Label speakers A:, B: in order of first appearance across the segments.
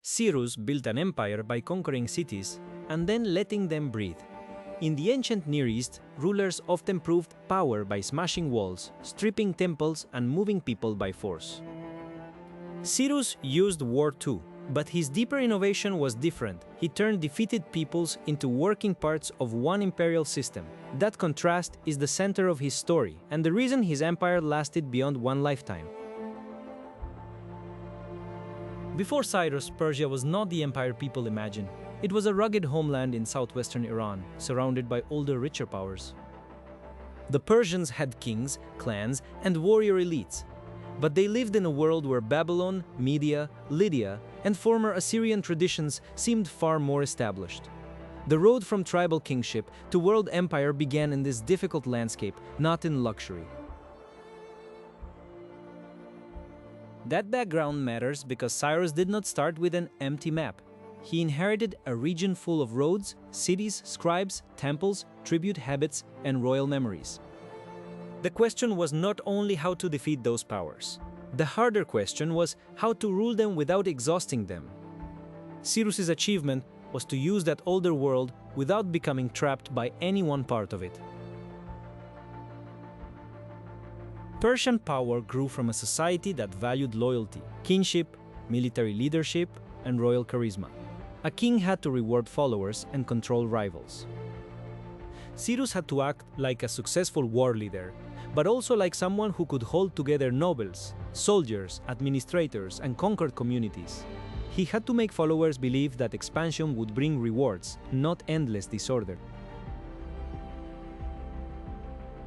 A: Cyrus built an empire by conquering cities and then letting them breathe. In the ancient Near East, rulers often proved power by smashing walls, stripping temples, and moving people by force. Cyrus used war too, but his deeper innovation was different. He turned defeated peoples into working parts of one imperial system. That contrast is the center of his story and the reason his empire lasted beyond one lifetime. Before Cyrus, Persia was not the empire people imagine. It was a rugged homeland in southwestern Iran, surrounded by older, richer powers. The Persians had kings, clans, and warrior elites, but they lived in a world where Babylon, Media, Lydia, and former Assyrian traditions seemed far more established. The road from tribal kingship to world empire began in this difficult landscape, not in luxury. That background matters because Cyrus did not start with an empty map. He inherited a region full of roads, cities, scribes, temples, tribute habits, and royal memories. The question was not only how to defeat those powers. The harder question was how to rule them without exhausting them. Cyrus's achievement was to use that older world without becoming trapped by any one part of it. Persian power grew from a society that valued loyalty, kinship, military leadership, and royal charisma. A king had to reward followers and control rivals. Cyrus had to act like a successful war leader, but also like someone who could hold together nobles, soldiers, administrators, and conquered communities. He had to make followers believe that expansion would bring rewards, not endless disorder.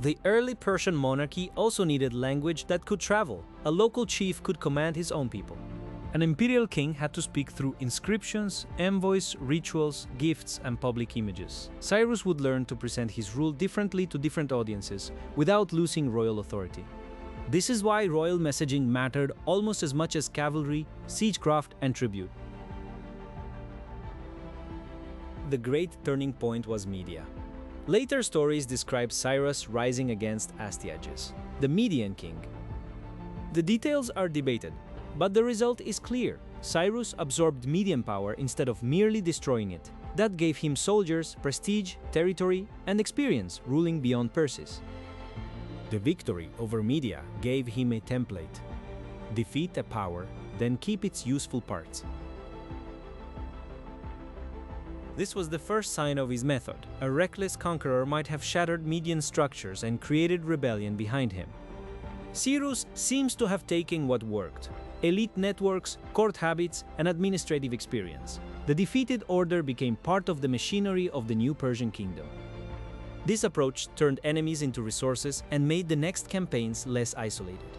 A: The early Persian monarchy also needed language that could travel. A local chief could command his own people. An imperial king had to speak through inscriptions, envoys, rituals, gifts, and public images. Cyrus would learn to present his rule differently to different audiences without losing royal authority. This is why royal messaging mattered almost as much as cavalry, siegecraft, and tribute. The great turning point was Media. Later stories describe Cyrus rising against Astyages, the Median king. The details are debated, but the result is clear. Cyrus absorbed Median power instead of merely destroying it. That gave him soldiers, prestige, territory, and experience ruling beyond Persis. The victory over Media gave him a template. Defeat a power, then keep its useful parts. This was the first sign of his method. A reckless conqueror might have shattered Median structures and created rebellion behind him. Cyrus seems to have taken what worked: elite networks, court habits, and administrative experience. The defeated order became part of the machinery of the new Persian kingdom. This approach turned enemies into resources and made the next campaigns less isolated.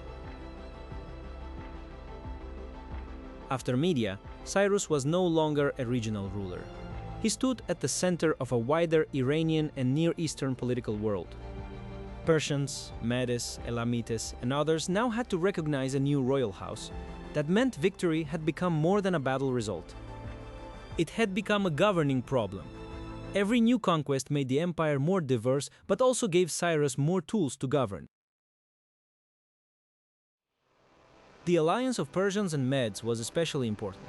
A: After Media, Cyrus was no longer a regional ruler. He stood at the center of a wider Iranian and Near Eastern political world. Persians, Medes, Elamites, and others now had to recognize a new royal house. That meant victory had become more than a battle result. It had become a governing problem. Every new conquest made the empire more diverse, but also gave Cyrus more tools to govern. The alliance of Persians and Medes was especially important.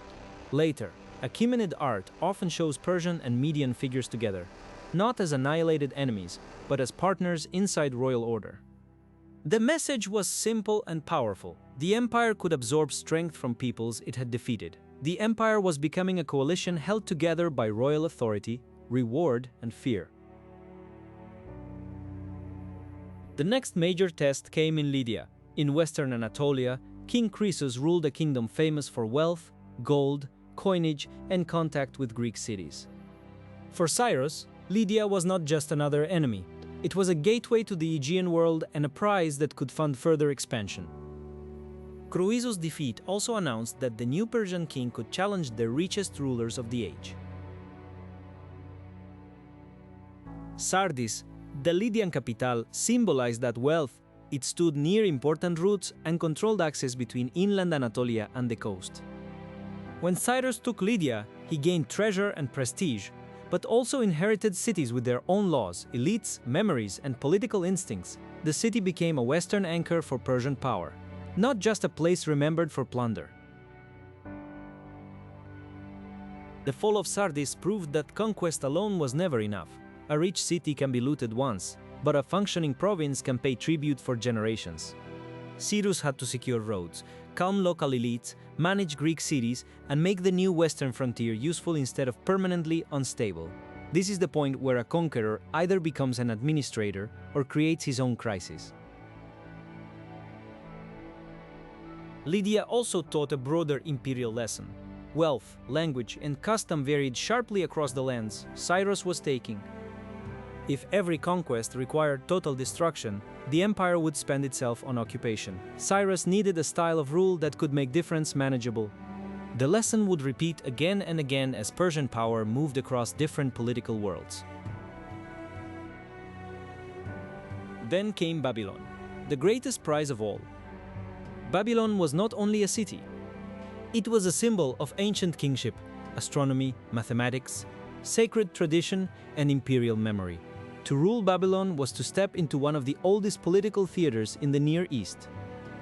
A: Later, Achaemenid art often shows Persian and Median figures together, not as annihilated enemies, but as partners inside royal order. The message was simple and powerful. The empire could absorb strength from peoples it had defeated. The empire was becoming a coalition held together by royal authority, reward, and fear. The next major test came in Lydia. In western Anatolia, King Croesus ruled a kingdom famous for wealth, gold, coinage, and contact with Greek cities. For Cyrus, Lydia was not just another enemy. It was a gateway to the Aegean world and a prize that could fund further expansion. Croesus' defeat also announced that the new Persian king could challenge the richest rulers of the age. Sardis, the Lydian capital, symbolized that wealth. It stood near important routes and controlled access between inland Anatolia and the coast. When Cyrus took Lydia, he gained treasure and prestige, but also inherited cities with their own laws, elites, memories, and political instincts. The city became a western anchor for Persian power, not just a place remembered for plunder. The fall of Sardis proved that conquest alone was never enough. A rich city can be looted once, but a functioning province can pay tribute for generations. Cyrus had to secure roads, calm local elites, manage Greek cities, and make the new western frontier useful instead of permanently unstable. This is the point where a conqueror either becomes an administrator or creates his own crisis. Lydia also taught a broader imperial lesson. Wealth, language, and custom varied sharply across the lands Cyrus was taking. If every conquest required total destruction, the empire would spend itself on occupation. Cyrus needed a style of rule that could make difference manageable. The lesson would repeat again and again as Persian power moved across different political worlds. Then came Babylon, the greatest prize of all. Babylon was not only a city. It was a symbol of ancient kingship, astronomy, mathematics, sacred tradition, and imperial memory. To rule Babylon was to step into one of the oldest political theaters in the Near East.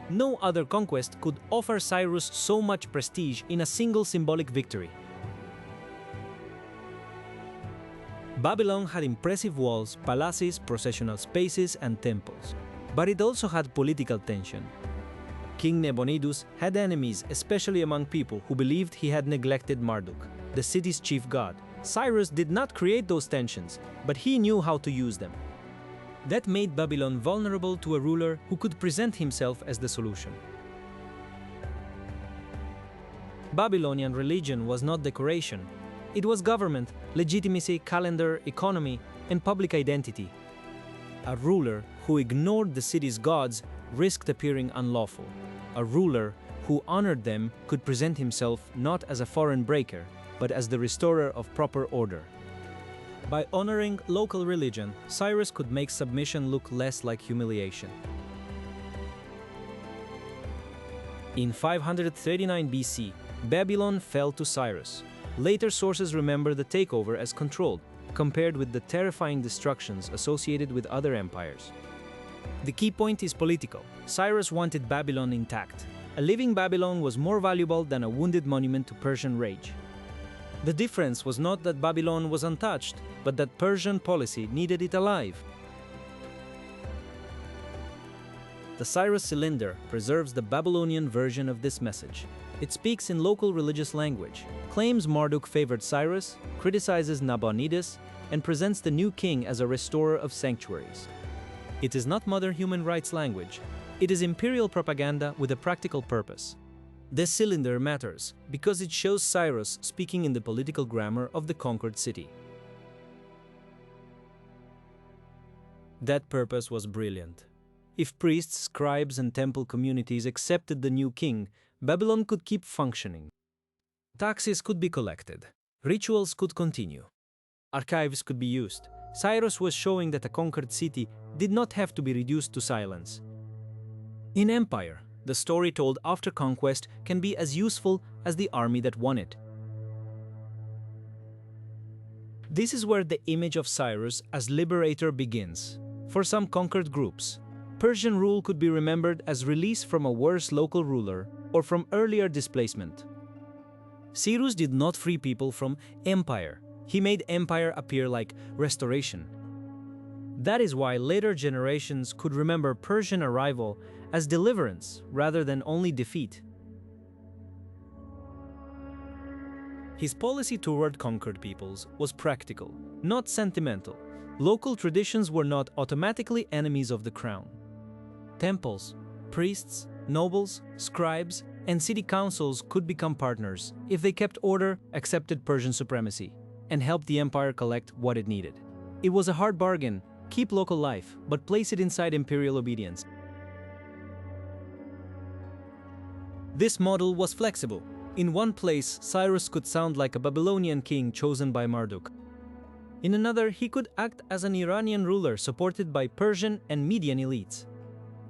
A: No other conquest could offer Cyrus so much prestige in a single symbolic victory. Babylon had impressive walls, palaces, processional spaces, and temples. But it also had political tension. King Nabonidus had enemies, especially among people who believed he had neglected Marduk, the city's chief god. Cyrus did not create those tensions, but he knew how to use them. That made Babylon vulnerable to a ruler who could present himself as the solution. Babylonian religion was not decoration. It was government, legitimacy, calendar, economy, and public identity. A ruler who ignored the city's gods risked appearing unlawful. A ruler who honored them could present himself not as a foreign breaker, but as the restorer of proper order. By honoring local religion, Cyrus could make submission look less like humiliation. In 539 BC, Babylon fell to Cyrus. Later sources remember the takeover as controlled, compared with the terrifying destructions associated with other empires. The key point is political. Cyrus wanted Babylon intact. A living Babylon was more valuable than a wounded monument to Persian rage. The difference was not that Babylon was untouched, but that Persian policy needed it alive. The Cyrus Cylinder preserves the Babylonian version of this message. It speaks in local religious language, claims Marduk favored Cyrus, criticizes Nabonidus, and presents the new king as a restorer of sanctuaries. It is not modern human rights language. It is imperial propaganda with a practical purpose. This cylinder matters because it shows Cyrus speaking in the political grammar of the conquered city. That purpose was brilliant. If priests, scribes, and temple communities accepted the new king, Babylon could keep functioning. Taxes could be collected. Rituals could continue. Archives could be used. Cyrus was showing that a conquered city did not have to be reduced to silence. In empire, the story told after conquest can be as useful as the army that won it. This is where the image of Cyrus as liberator begins. For some conquered groups, Persian rule could be remembered as release from a worse local ruler or from earlier displacement. Cyrus did not free people from empire. He made empire appear like restoration. That is why later generations could remember Persian arrival as deliverance rather than only defeat. His policy toward conquered peoples was practical, not sentimental. Local traditions were not automatically enemies of the crown. Temples, priests, nobles, scribes, and city councils could become partners if they kept order, accepted Persian supremacy, and helped the empire collect what it needed. It was a hard bargain. Keep local life, but place it inside imperial obedience. This model was flexible. In one place, Cyrus could sound like a Babylonian king chosen by Marduk. In another, he could act as an Iranian ruler supported by Persian and Median elites.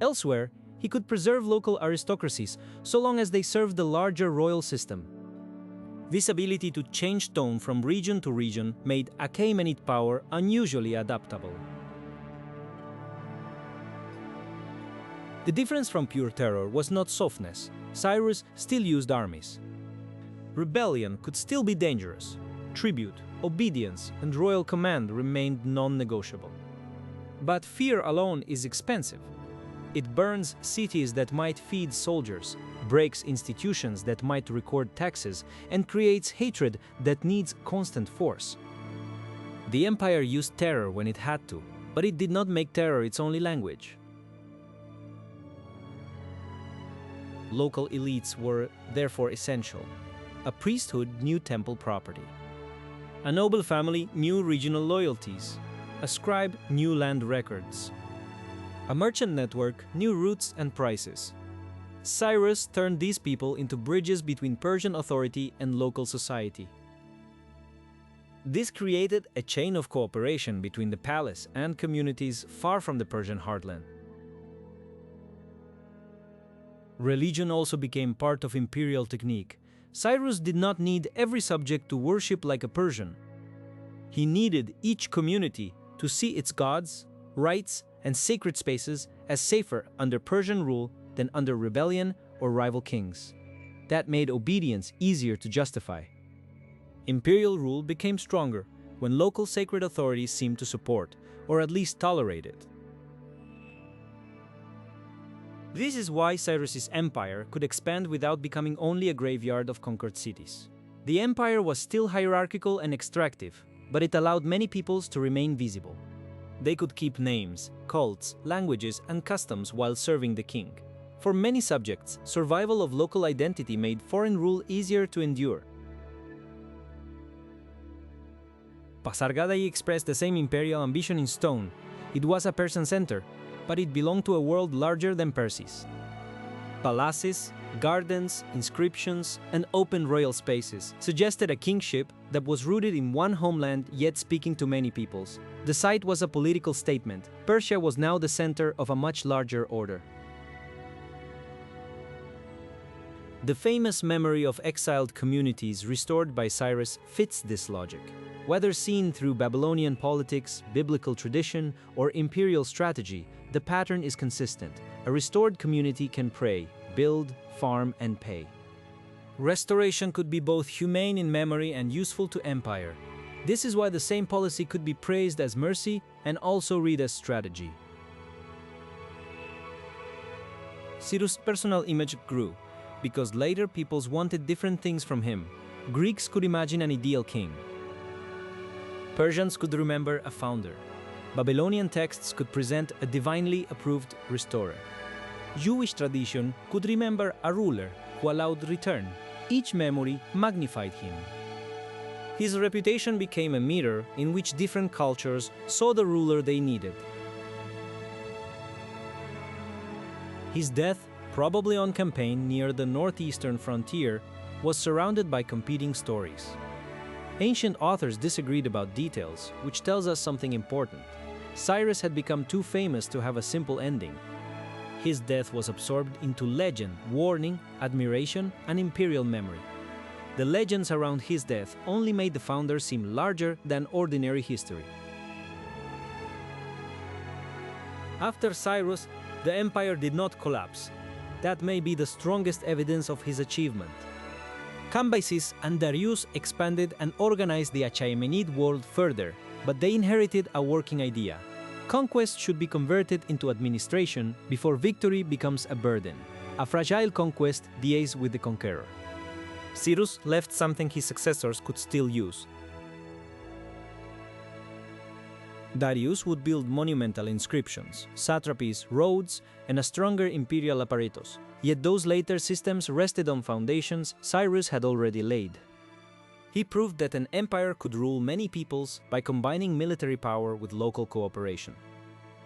A: Elsewhere, he could preserve local aristocracies so long as they served the larger royal system. This ability to change tone from region to region made Achaemenid power unusually adaptable. The difference from pure terror was not softness. Cyrus still used armies. Rebellion could still be dangerous. tribute, obedience, and royal command remained non-negotiable. But fear alone is expensive. It burns cities that might feed soldiers, breaks institutions that might record taxes, and creates hatred that needs constant force. The empire used terror when it had to, but it did not make terror its only language. Local elites were therefore essential. A priesthood knew temple property. A noble family knew regional loyalties. A scribe knew land records. A merchant network knew routes and prices. Cyrus turned these people into bridges between Persian authority and local society. This created a chain of cooperation between the palace and communities far from the Persian heartland. Religion also became part of imperial technique. Cyrus did not need every subject to worship like a Persian. He needed each community to see its gods, rites, and sacred spaces as safer under Persian rule than under rebellion or rival kings. That made obedience easier to justify. Imperial rule became stronger when local sacred authorities seemed to support, or at least tolerate it. This is why Cyrus's empire could expand without becoming only a graveyard of conquered cities. The empire was still hierarchical and extractive, but it allowed many peoples to remain visible. They could keep names, cults, languages, and customs while serving the king. For many subjects, survival of local identity made foreign rule easier to endure. Pasargadae expressed the same imperial ambition in stone. It was a Persian center, but it belonged to a world larger than Persis. Palaces, gardens, inscriptions, and open royal spaces suggested a kingship that was rooted in one homeland yet speaking to many peoples. The site was a political statement. Persia was now the center of a much larger order. The famous memory of exiled communities restored by Cyrus fits this logic. Whether seen through Babylonian politics, biblical tradition, or imperial strategy, the pattern is consistent. A restored community can pray, build, farm, and pay. Restoration could be both humane in memory and useful to empire. This is why the same policy could be praised as mercy and also read as strategy. Cyrus' personal image grew, because later peoples wanted different things from him. Greeks could imagine an ideal king. Persians could remember a founder. Babylonian texts could present a divinely approved restorer. Jewish tradition could remember a ruler who allowed return. Each memory magnified him. His reputation became a mirror in which different cultures saw the ruler they needed. His death, probably on campaign near the northeastern frontier, was surrounded by competing stories. Ancient authors disagreed about details, which tells us something important. Cyrus had become too famous to have a simple ending. His death was absorbed into legend, warning, admiration, and imperial memory. The legends around his death only made the founder seem larger than ordinary history. After Cyrus, the empire did not collapse. That may be the strongest evidence of his achievement. Cambyses and Darius expanded and organized the Achaemenid world further, but they inherited a working idea. Conquest should be converted into administration before victory becomes a burden. A fragile conquest dies with the conqueror. Cyrus left something his successors could still use. Darius would build monumental inscriptions, satrapies, roads, and a stronger imperial apparatus. Yet those later systems rested on foundations Cyrus had already laid. He proved that an empire could rule many peoples by combining military power with local cooperation.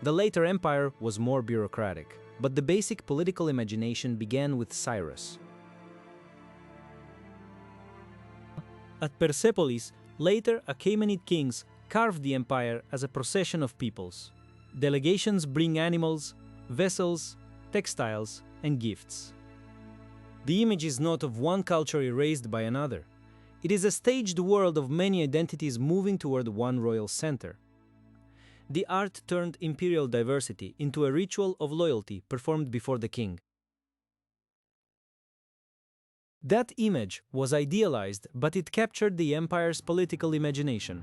A: The later empire was more bureaucratic, but the basic political imagination began with Cyrus. At Persepolis, later Achaemenid kings carved the empire as a procession of peoples. Delegations bring animals, vessels, textiles, and gifts. The image is not of one culture erased by another. It is a staged world of many identities moving toward one royal center. The art turned imperial diversity into a ritual of loyalty performed before the king. That image was idealized, but it captured the empire's political imagination.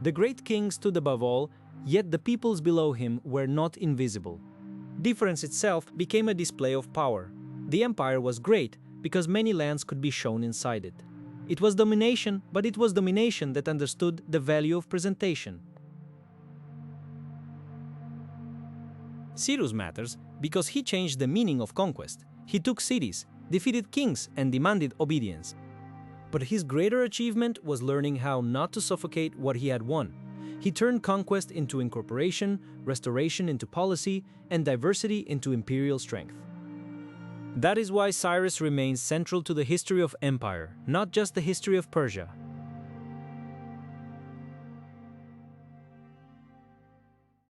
A: The great king stood above all, yet the peoples below him were not invisible. Difference itself became a display of power. The empire was great because many lands could be shown inside it. It was domination, but it was domination that understood the value of presentation. Cyrus matters because he changed the meaning of conquest. He took cities, defeated kings, and demanded obedience. But his greater achievement was learning how not to suffocate what he had won. He turned conquest into incorporation, restoration into policy, and diversity into imperial strength. That is why Cyrus remains central to the history of empire, not just the history of Persia.